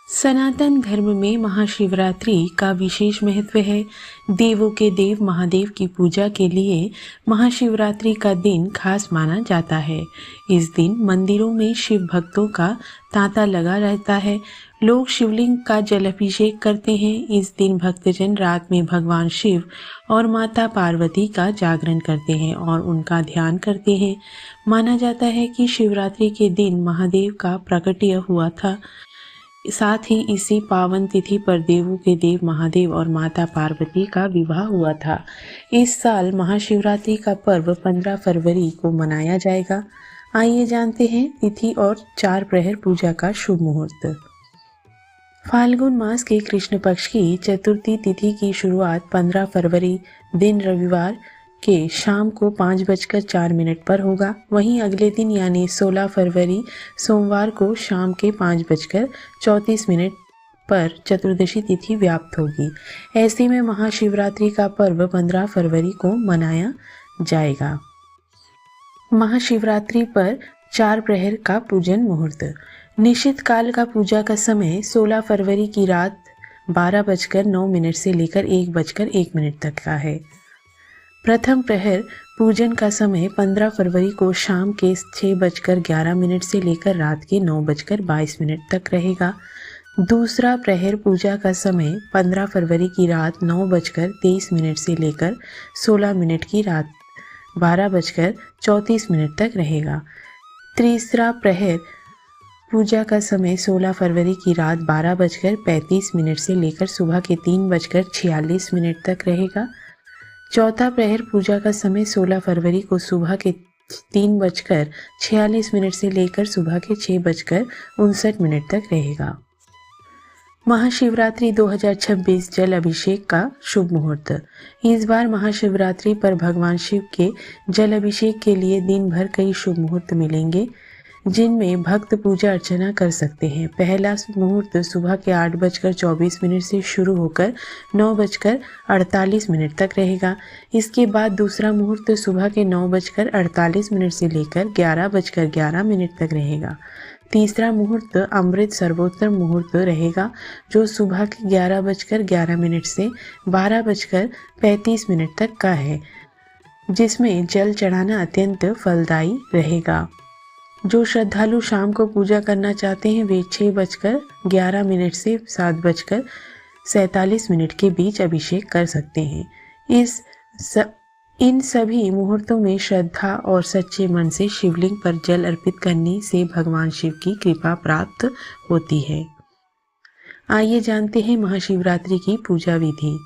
सनातन धर्म में महाशिवरात्रि का विशेष महत्व है। देवों के देव महादेव की पूजा के लिए महाशिवरात्रि का दिन खास माना जाता है। इस दिन मंदिरों में शिव भक्तों का तांता लगा रहता है। लोग शिवलिंग का जलाभिषेक करते हैं। इस दिन भक्तजन रात में भगवान शिव और माता पार्वती का जागरण करते हैं और उनका ध्यान करते हैं। माना जाता है कि शिवरात्रि के दिन महादेव का प्रकट्य हुआ था। साथ ही इसी पावन तिथि पर देवों के देव महादेव और माता पार्वती का विवाह हुआ था। इस साल महाशिवरात्रि का पर्व 15 फरवरी को मनाया जाएगा। आइए जानते हैं तिथि और 4 प्रहर पूजा का शुभ मुहूर्त। फाल्गुन मास के कृष्ण पक्ष की चतुर्थी तिथि की शुरुआत 15 फरवरी दिन रविवार के शाम को 5:04 पर होगा। वहीं अगले दिन यानी 16 फरवरी सोमवार को शाम के 5:34 पर चतुर्दशी तिथि व्याप्त होगी। ऐसे में महाशिवरात्रि का पर्व 15 फरवरी को मनाया जाएगा। महाशिवरात्रि पर 4 प्रहर का पूजन मुहूर्त। निश्चित काल का पूजा का समय 16 फरवरी की रात 12:09 से लेकर 1:01 तक का है। प्रथम प्रहर पूजन का समय 15 फरवरी को शाम के 6:11 से लेकर रात के 9:22 तक रहेगा। दूसरा प्रहर पूजा का समय 15 फरवरी की रात 9:23 से लेकर 16 की रात 12:34 तक रहेगा। तीसरा प्रहर पूजा का समय 16 फरवरी की रात 12:35 से लेकर सुबह के 3:46 तक रहेगा। चौथा प्रहर पूजा का समय 16 फरवरी को सुबह के 3:46 से लेकर सुबह के 6:59 तक रहेगा। महाशिवरात्रि 2026 जल अभिषेक का शुभ मुहूर्त। इस बार महाशिवरात्रि पर भगवान शिव के जल अभिषेक के लिए दिन भर कई शुभ मुहूर्त मिलेंगे, जिनमें भक्त पूजा अर्चना कर सकते हैं। पहला मुहूर्त सुबह के 8:24 से शुरू होकर 9:48 तक रहेगा। इसके बाद दूसरा मुहूर्त सुबह के 9:48 से लेकर 11:11 तक रहेगा। तीसरा मुहूर्त अमृत सर्वोत्तम मुहूर्त रहेगा, जो सुबह के 11:11 से 12:35 तक का है, जिसमें जल चढ़ाना अत्यंत फलदायी रहेगा। जो श्रद्धालु शाम को पूजा करना चाहते हैं वे 6:11 से 7:47 के बीच अभिषेक कर सकते हैं। इन सभी मुहूर्तों में श्रद्धा और सच्चे मन से शिवलिंग पर जल अर्पित करने से भगवान शिव की कृपा प्राप्त होती है। आइए जानते हैं महाशिवरात्रि की पूजा विधि।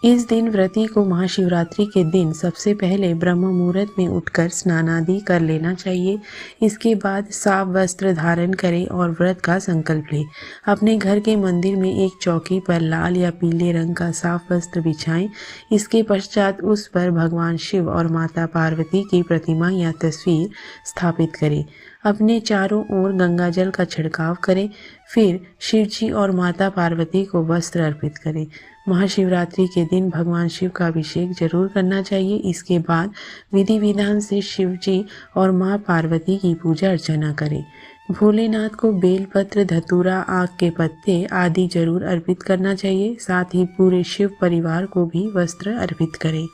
इस दिन व्रती को महाशिवरात्रि के दिन सबसे पहले ब्रह्म मुहूर्त में उठकर स्नान आदि कर लेना चाहिए। इसके बाद साफ वस्त्र धारण करें और व्रत का संकल्प लें। अपने घर के मंदिर में एक चौकी पर लाल या पीले रंग का साफ वस्त्र बिछाएं। इसके पश्चात उस पर भगवान शिव और माता पार्वती की प्रतिमा या तस्वीर स्थापित करें। अपने चारों ओर गंगा जल का छिड़काव करें। फिर शिवजी और माता पार्वती को वस्त्र अर्पित करें। महाशिवरात्रि के दिन भगवान शिव का अभिषेक जरूर करना चाहिए। इसके बाद विधि विधान से शिवजी और माँ पार्वती की पूजा अर्चना करें। भोलेनाथ को बेलपत्र, धतूरा, आक के पत्ते आदि जरूर अर्पित करना चाहिए। साथ ही पूरे शिव परिवार को भी वस्त्र अर्पित करें।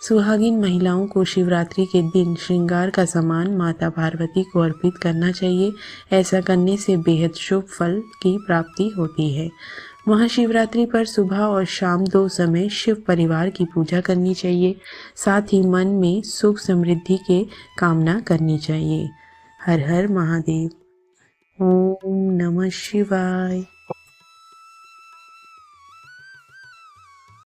सुहागिन महिलाओं को शिवरात्रि के दिन श्रृंगार का सामान माता पार्वती को अर्पित करना चाहिए। ऐसा करने से बेहद शुभ फल की प्राप्ति होती है। महाशिवरात्रि पर सुबह और शाम 2 समय शिव परिवार की पूजा करनी चाहिए। साथ ही मन में सुख समृद्धि के कामना करनी चाहिए। हर हर महादेव। ओम नमः शिवाय।